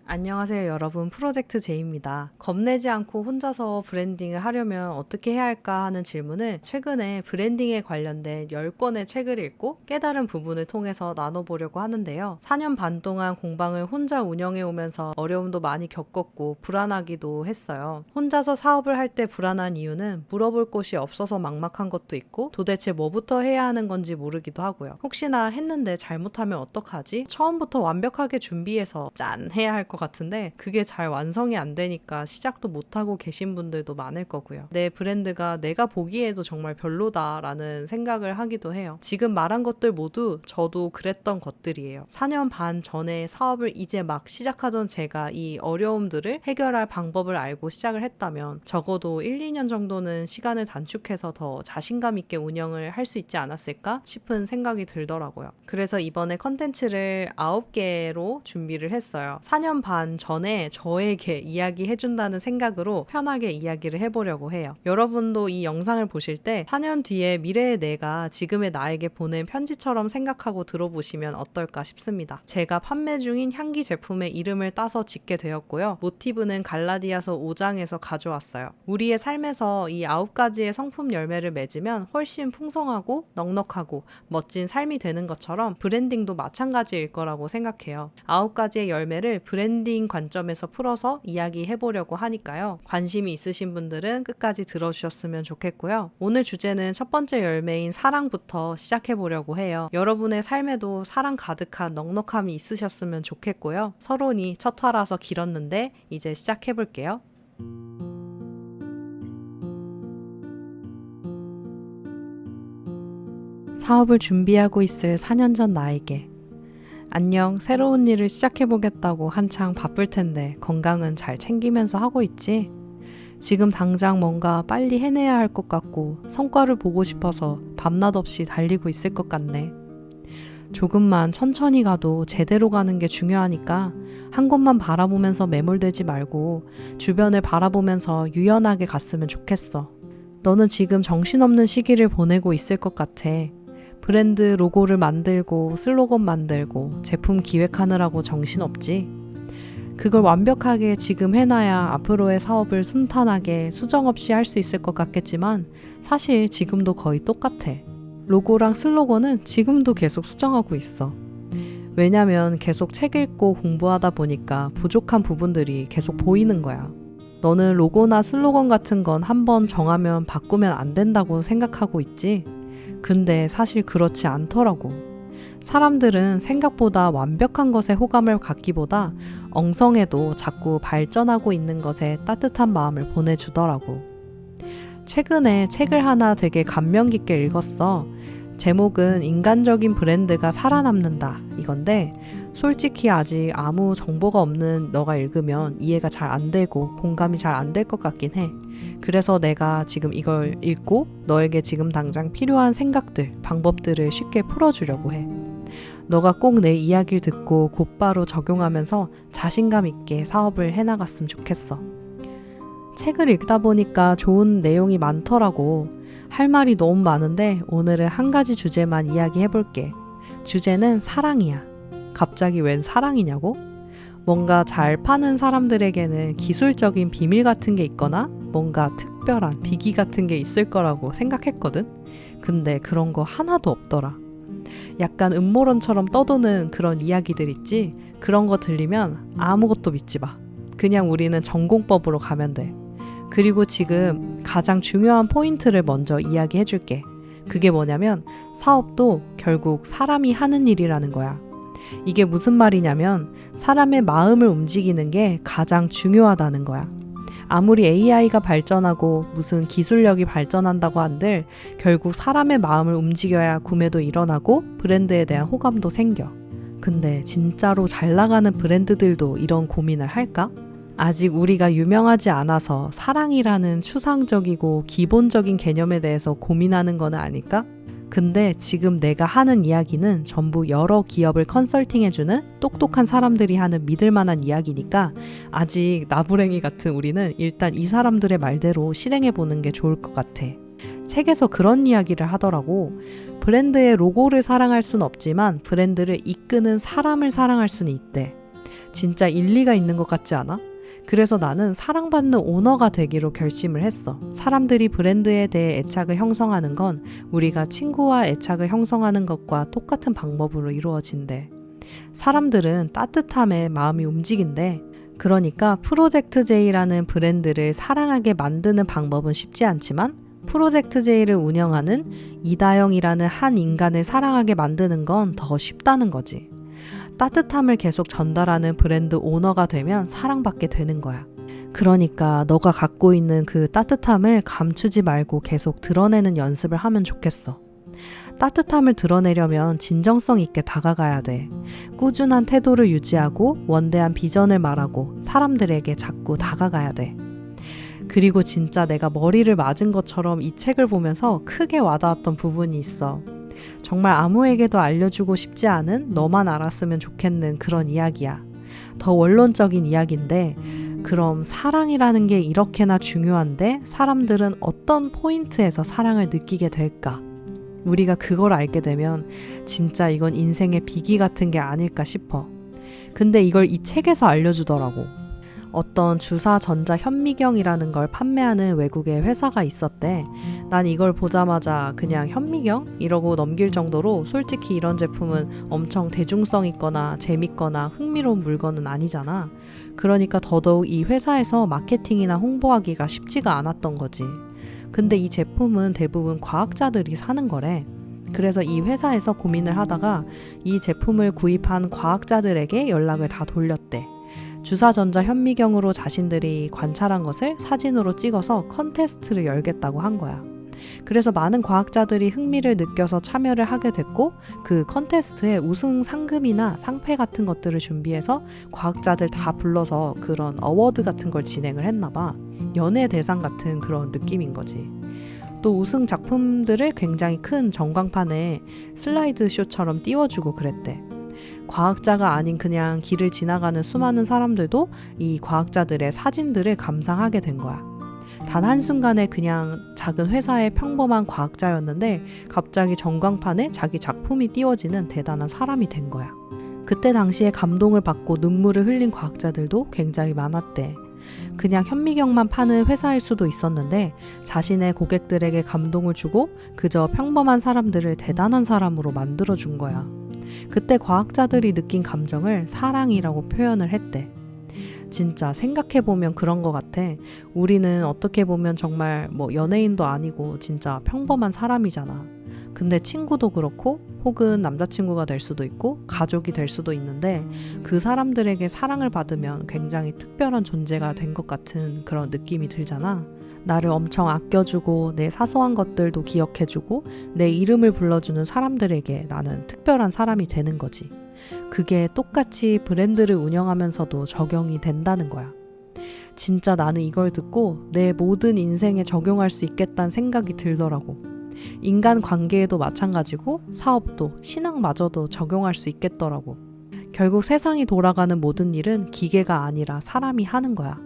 안녕하세요 여러분, 프로젝트 제이입니다. 겁내지 않고 혼자서 브랜딩을 하려면 어떻게 해야 할까 하는 질문을 최근에 브랜딩에 관련된 10권의 책을 읽고 깨달은 부분을 통해서 나눠보려고 하는데요. 4년 반 동안 공방을 혼자 운영해 오면서 어려움도 많이 겪었고 불안하기도 했어요. 혼자서 사업을 할 때 불안한 이유는 물어볼 곳이 없어서 막막한 것도 있고 도대체 뭐부터 해야 하는 건지 모르기도 하고요. 혹시나 했는데 잘못하면 어떡하지? 처음부터 완벽하게 준비해서 짠! 해야 할 것 같은데 그게 잘 완성이 안 되니까 시작도 못하고 계신 분들도 많을 거고요. 내 브랜드가 내가 보기에도 정말 별로다라는 생각을 하기도 해요. 지금 말한 것들 모두 저도 그랬던 것들이에요. 4년 반 전에 사업을 이제 막 시작하던 제가 이 어려움들을 해결할 방법을 알고 시작을 했다면 적어도 1, 2년 정도는 시간을 단축해서 더 자신감 있게 운영을 할 수 있지 않았을까 싶은 생각이 들더라고요. 그래서 이번에 컨텐츠를 9개로 준비를 했어요. 4년 반 전에 저에게 이야기해준다는 생각으로 편하게 이야기를 해보려고 해요. 여러분도 이 영상을 보실 때 4년 뒤에 미래의 내가 지금의 나에게 보낸 편지처럼 생각하고 들어보시면 어떨까 싶습니다. 제가 판매 중인 향기 제품의 이름을 따서 짓게 되었고요. 모티브는 갈라디아서 5장에서 가져왔어요. 우리의 삶에서 이 9가지의 성품 열매를 맺으면 훨씬 풍성하고 넉넉하고 멋진 삶이 되는 것처럼 브랜딩도 마찬가지일 거라고 생각해요. 9가지의 열매를 브랜딩 관점에서 풀어서 이야기해보려고 하니까요. 관심이 있으신 분들은 끝까지 들어주셨으면 좋겠고요. 오늘 주제는 첫 번째 열매인 사랑부터 시작해보려고 해요. 여러분의 삶에도 사랑 가득한 넉넉함이 있으셨으면 좋겠고요. 서론이 첫 화라서 길었는데 이제 시작해볼게요. 사업을 준비하고 있을 4년 전 나에게 안녕, 새로운 일을 시작해보겠다고 한창 바쁠 텐데 건강은 잘 챙기면서 하고 있지? 지금 당장 뭔가 빨리 해내야 할 것 같고 성과를 보고 싶어서 밤낮 없이 달리고 있을 것 같네. 조금만 천천히 가도 제대로 가는 게 중요하니까 한 곳만 바라보면서 매몰되지 말고 주변을 바라보면서 유연하게 갔으면 좋겠어. 너는 지금 정신없는 시기를 보내고 있을 것 같아. 브랜드 로고를 만들고 슬로건 만들고 제품 기획하느라고 정신없지? 그걸 완벽하게 지금 해놔야 앞으로의 사업을 순탄하게 수정없이 할 수 있을 것 같겠지만 사실 지금도 거의 똑같아. 로고랑 슬로건은 지금도 계속 수정하고 있어. 왜냐면 계속 책 읽고 공부하다 보니까 부족한 부분들이 계속 보이는 거야. 너는 로고나 슬로건 같은 건 한번 정하면 바꾸면 안 된다고 생각하고 있지? 근데 사실 그렇지 않더라고. 사람들은 생각보다 완벽한 것에 호감을 갖기보다 엉성해도 자꾸 발전하고 있는 것에 따뜻한 마음을 보내주더라고. 최근에 책을 하나 되게 감명 깊게 읽었어. 제목은 인간적인 브랜드가 살아남는다 이건데 솔직히 아직 아무 정보가 없는 너가 읽으면 이해가 잘 안 되고 공감이 잘 안 될 것 같긴 해. 그래서 내가 지금 이걸 읽고 너에게 지금 당장 필요한 생각들, 방법들을 쉽게 풀어주려고 해. 너가 꼭 내 이야기를 듣고 곧바로 적용하면서 자신감 있게 사업을 해나갔으면 좋겠어. 책을 읽다 보니까 좋은 내용이 많더라고. 할 말이 너무 많은데 오늘은 한 가지 주제만 이야기해볼게. 주제는 사랑이야. 갑자기 웬 사랑이냐고? 뭔가 잘 파는 사람들에게는 기술적인 비밀 같은 게 있거나 뭔가 특별한 비기 같은 게 있을 거라고 생각했거든? 근데 그런 거 하나도 없더라. 약간 음모론처럼 떠도는 그런 이야기들 있지? 그런 거 들리면 아무것도 믿지 마. 그냥 우리는 전공법으로 가면 돼. 그리고 지금 가장 중요한 포인트를 먼저 이야기해 줄게. 그게 뭐냐면 사업도 결국 사람이 하는 일이라는 거야. 이게 무슨 말이냐면 사람의 마음을 움직이는 게 가장 중요하다는 거야. 아무리 AI가 발전하고 무슨 기술력이 발전한다고 한들 결국 사람의 마음을 움직여야 구매도 일어나고 브랜드에 대한 호감도 생겨. 근데 진짜로 잘 나가는 브랜드들도 이런 고민을 할까? 아직 우리가 유명하지 않아서 사랑이라는 추상적이고 기본적인 개념에 대해서 고민하는 건 아닐까? 근데 지금 내가 하는 이야기는 전부 여러 기업을 컨설팅해주는 똑똑한 사람들이 하는 믿을만한 이야기니까 아직 나부랭이 같은 우리는 일단 이 사람들의 말대로 실행해보는 게 좋을 것 같아. 책에서 그런 이야기를 하더라고. 브랜드의 로고를 사랑할 순 없지만 브랜드를 이끄는 사람을 사랑할 수는 있대. 진짜 일리가 있는 것 같지 않아? 그래서 나는 사랑받는 오너가 되기로 결심을 했어. 사람들이 브랜드에 대해 애착을 형성하는 건 우리가 친구와 애착을 형성하는 것과 똑같은 방법으로 이루어진대. 사람들은 따뜻함에 마음이 움직인대. 그러니까 프로젝트 J라는 브랜드를 사랑하게 만드는 방법은 쉽지 않지만 프로젝트 J를 운영하는 이다영이라는 한 인간을 사랑하게 만드는 건 더 쉽다는 거지. 따뜻함을 계속 전달하는 브랜드 오너가 되면 사랑받게 되는 거야. 그러니까 너가 갖고 있는 그 따뜻함을 감추지 말고 계속 드러내는 연습을 하면 좋겠어. 따뜻함을 드러내려면 진정성 있게 다가가야 돼. 꾸준한 태도를 유지하고 원대한 비전을 말하고 사람들에게 자꾸 다가가야 돼. 그리고 진짜 내가 머리를 맞은 것처럼 이 책을 보면서 크게 와닿았던 부분이 있어. 정말 아무에게도 알려주고 싶지 않은 너만 알았으면 좋겠는 그런 이야기야. 더 원론적인 이야기인데 그럼 사랑이라는 게 이렇게나 중요한데 사람들은 어떤 포인트에서 사랑을 느끼게 될까? 우리가 그걸 알게 되면 진짜 이건 인생의 비기 같은 게 아닐까 싶어. 근데 이걸 이 책에서 알려주더라고. 어떤 주사전자 현미경이라는 걸 판매하는 외국의 회사가 있었대. 난 이걸 보자마자 그냥 현미경? 이러고 넘길 정도로 솔직히 이런 제품은 엄청 대중성 있거나 재밌거나 흥미로운 물건은 아니잖아. 그러니까 더더욱 이 회사에서 마케팅이나 홍보하기가 쉽지가 않았던 거지. 근데 이 제품은 대부분 과학자들이 사는 거래. 그래서 이 회사에서 고민을 하다가 이 제품을 구입한 과학자들에게 연락을 다 돌렸대. 주사전자 현미경으로 자신들이 관찰한 것을 사진으로 찍어서 컨테스트를 열겠다고 한 거야. 그래서 많은 과학자들이 흥미를 느껴서 참여를 하게 됐고 그 컨테스트에 우승 상금이나 상패 같은 것들을 준비해서 과학자들 다 불러서 그런 어워드 같은 걸 진행을 했나 봐. 연예 대상 같은 그런 느낌인 거지. 또 우승 작품들을 굉장히 큰 전광판에 슬라이드 쇼처럼 띄워주고 그랬대. 과학자가 아닌 그냥 길을 지나가는 수많은 사람들도 이 과학자들의 사진들을 감상하게 된 거야. 단 한순간에 그냥 작은 회사의 평범한 과학자였는데 갑자기 전광판에 자기 작품이 띄워지는 대단한 사람이 된 거야. 그때 당시에 감동을 받고 눈물을 흘린 과학자들도 굉장히 많았대. 그냥 현미경만 파는 회사일 수도 있었는데 자신의 고객들에게 감동을 주고 그저 평범한 사람들을 대단한 사람으로 만들어준 거야. 그때 과학자들이 느낀 감정을 사랑이라고 표현을 했대. 진짜 생각해보면 그런 것 같아. 우리는 어떻게 보면 정말 연예인도 아니고 진짜 평범한 사람이잖아. 근데 친구도 그렇고 혹은 남자친구가 될 수도 있고 가족이 될 수도 있는데 그 사람들에게 사랑을 받으면 굉장히 특별한 존재가 된 것 같은 그런 느낌이 들잖아. 나를 엄청 아껴주고 내 사소한 것들도 기억해주고 내 이름을 불러주는 사람들에게 나는 특별한 사람이 되는 거지. 그게 똑같이 브랜드를 운영하면서도 적용이 된다는 거야. 진짜 나는 이걸 듣고 내 모든 인생에 적용할 수 있겠다는 생각이 들더라고. 인간 관계에도 마찬가지고 사업도 신앙마저도 적용할 수 있겠더라고. 결국 세상이 돌아가는 모든 일은 기계가 아니라 사람이 하는 거야.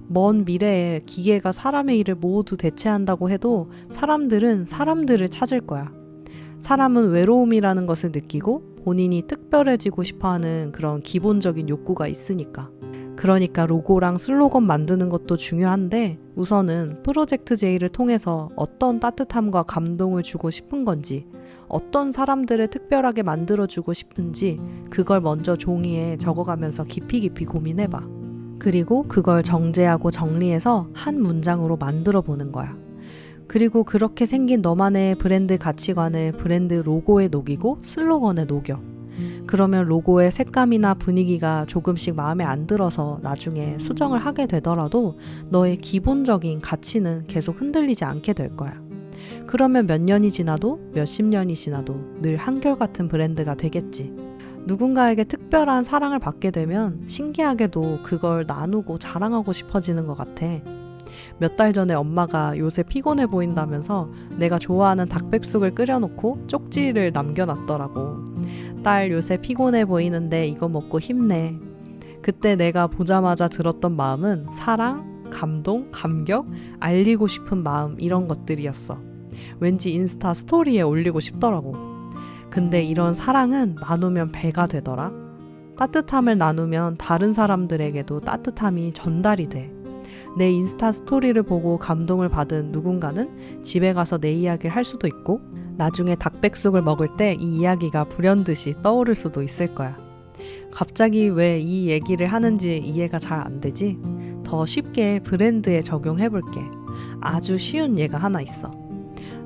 먼 미래에 기계가 사람의 일을 모두 대체한다고 해도 사람들은 사람들을 찾을 거야. 사람은 외로움이라는 것을 느끼고 본인이 특별해지고 싶어하는 그런 기본적인 욕구가 있으니까. 그러니까 로고랑 슬로건 만드는 것도 중요한데 우선은 프로젝트 J를 통해서 어떤 따뜻함과 감동을 주고 싶은 건지 어떤 사람들을 특별하게 만들어주고 싶은지 그걸 먼저 종이에 적어가면서 깊이 고민해봐. 그리고 그걸 정제하고 정리해서 한 문장으로 만들어 보는 거야. 그리고 그렇게 생긴 너만의 브랜드 가치관을 브랜드 로고에 녹이고 슬로건에 녹여. 그러면 로고의 색감이나 분위기가 조금씩 마음에 안 들어서 나중에 수정을 하게 되더라도 너의 기본적인 가치는 계속 흔들리지 않게 될 거야. 그러면 몇 년이 지나도 몇십 년이 지나도 늘 한결같은 브랜드가 되겠지. 누군가에게 특별한 사랑을 받게 되면 신기하게도 그걸 나누고 자랑하고 싶어지는 것 같아. 몇 달 전에 엄마가 요새 피곤해 보인다면서 내가 좋아하는 닭백숙을 끓여놓고 쪽지를 남겨놨더라고. 딸 요새 피곤해 보이는데 이거 먹고 힘내. 그때 내가 보자마자 들었던 마음은 사랑, 감동, 감격, 알리고 싶은 마음 이런 것들이었어. 왠지 인스타 스토리에 올리고 싶더라고. 근데 이런 사랑은 나누면 배가 되더라. 따뜻함을 나누면 다른 사람들에게도 따뜻함이 전달이 돼. 내 인스타 스토리를 보고 감동을 받은 누군가는 집에 가서 내 이야기를 할 수도 있고, 나중에 닭백숙을 먹을 때 이 이야기가 불현듯이 떠오를 수도 있을 거야. 갑자기 왜 이 얘기를 하는지 이해가 잘 안 되지? 더 쉽게 브랜드에 적용해 볼게. 아주 쉬운 예가 하나 있어.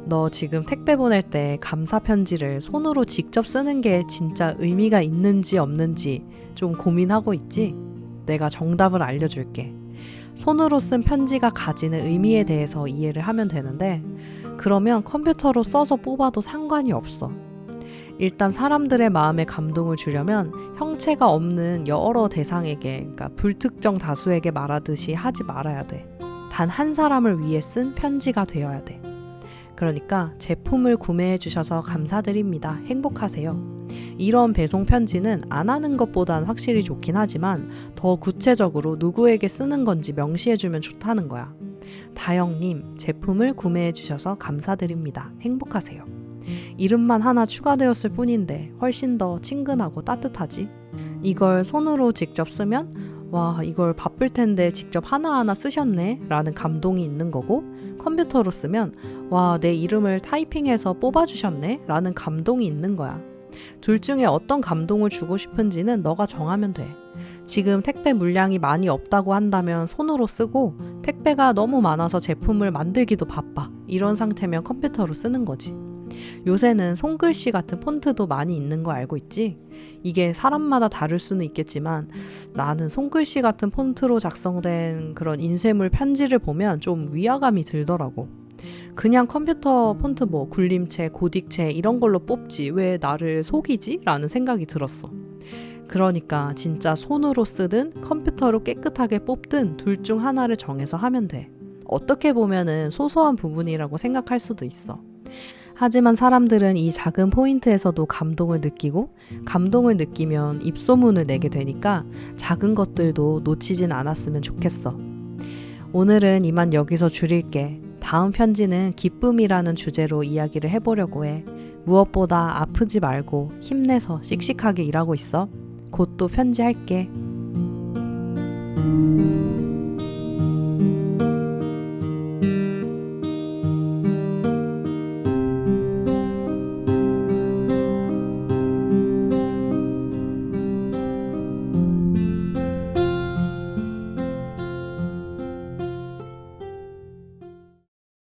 너 지금 택배 보낼 때 감사 편지를 손으로 직접 쓰는 게 진짜 의미가 있는지 없는지 좀 고민하고 있지? 내가 정답을 알려줄게. 손으로 쓴 편지가 가지는 의미에 대해서 이해를 하면 되는데, 그러면 컴퓨터로 써서 뽑아도 상관이 없어. 일단 사람들의 마음에 감동을 주려면 형체가 없는 여러 대상에게, 그러니까 불특정 다수에게 말하듯이 하지 말아야 돼. 단 한 사람을 위해 쓴 편지가 되어야 돼. 그러니까 제품을 구매해 주셔서 감사드립니다. 행복하세요. 이런 배송 편지는 안 하는 것보단 확실히 좋긴 하지만 더 구체적으로 누구에게 쓰는 건지 명시해 주면 좋다는 거야. 다영님, 제품을 구매해 주셔서 감사드립니다. 행복하세요. 이름만 하나 추가되었을 뿐인데 훨씬 더 친근하고 따뜻하지. 이걸 손으로 직접 쓰면 와, 이걸 바쁠 텐데 직접 하나하나 쓰셨네 라는 감동이 있는 거고, 컴퓨터로 쓰면 와, 내 이름을 타이핑해서 뽑아주셨네 라는 감동이 있는 거야. 둘 중에 어떤 감동을 주고 싶은지는 너가 정하면 돼. 지금 택배 물량이 많이 없다고 한다면 손으로 쓰고, 택배가 너무 많아서 제품을 만들기도 바빠 이런 상태면 컴퓨터로 쓰는 거지. 요새는 손글씨 같은 폰트도 많이 있는 거 알고 있지? 이게 사람마다 다를 수는 있겠지만 나는 손글씨 같은 폰트로 작성된 그런 인쇄물 편지를 보면 좀 위화감이 들더라고. 그냥 컴퓨터 폰트 뭐 굴림체, 고딕체 이런 걸로 뽑지 왜 나를 속이지? 라는 생각이 들었어. 그러니까 진짜 손으로 쓰든 컴퓨터로 깨끗하게 뽑든 둘 중 하나를 정해서 하면 돼. 어떻게 보면은 소소한 부분이라고 생각할 수도 있어. 하지만 사람들은 이 작은 포인트에서도 감동을 느끼고, 감동을 느끼면 입소문을 내게 되니까 작은 것들도 놓치진 않았으면 좋겠어. 오늘은 이만 여기서 줄일게. 다음 편지는 기쁨이라는 주제로 이야기를 해보려고 해. 무엇보다 아프지 말고 힘내서 씩씩하게 일하고 있어. 곧 또 편지할게.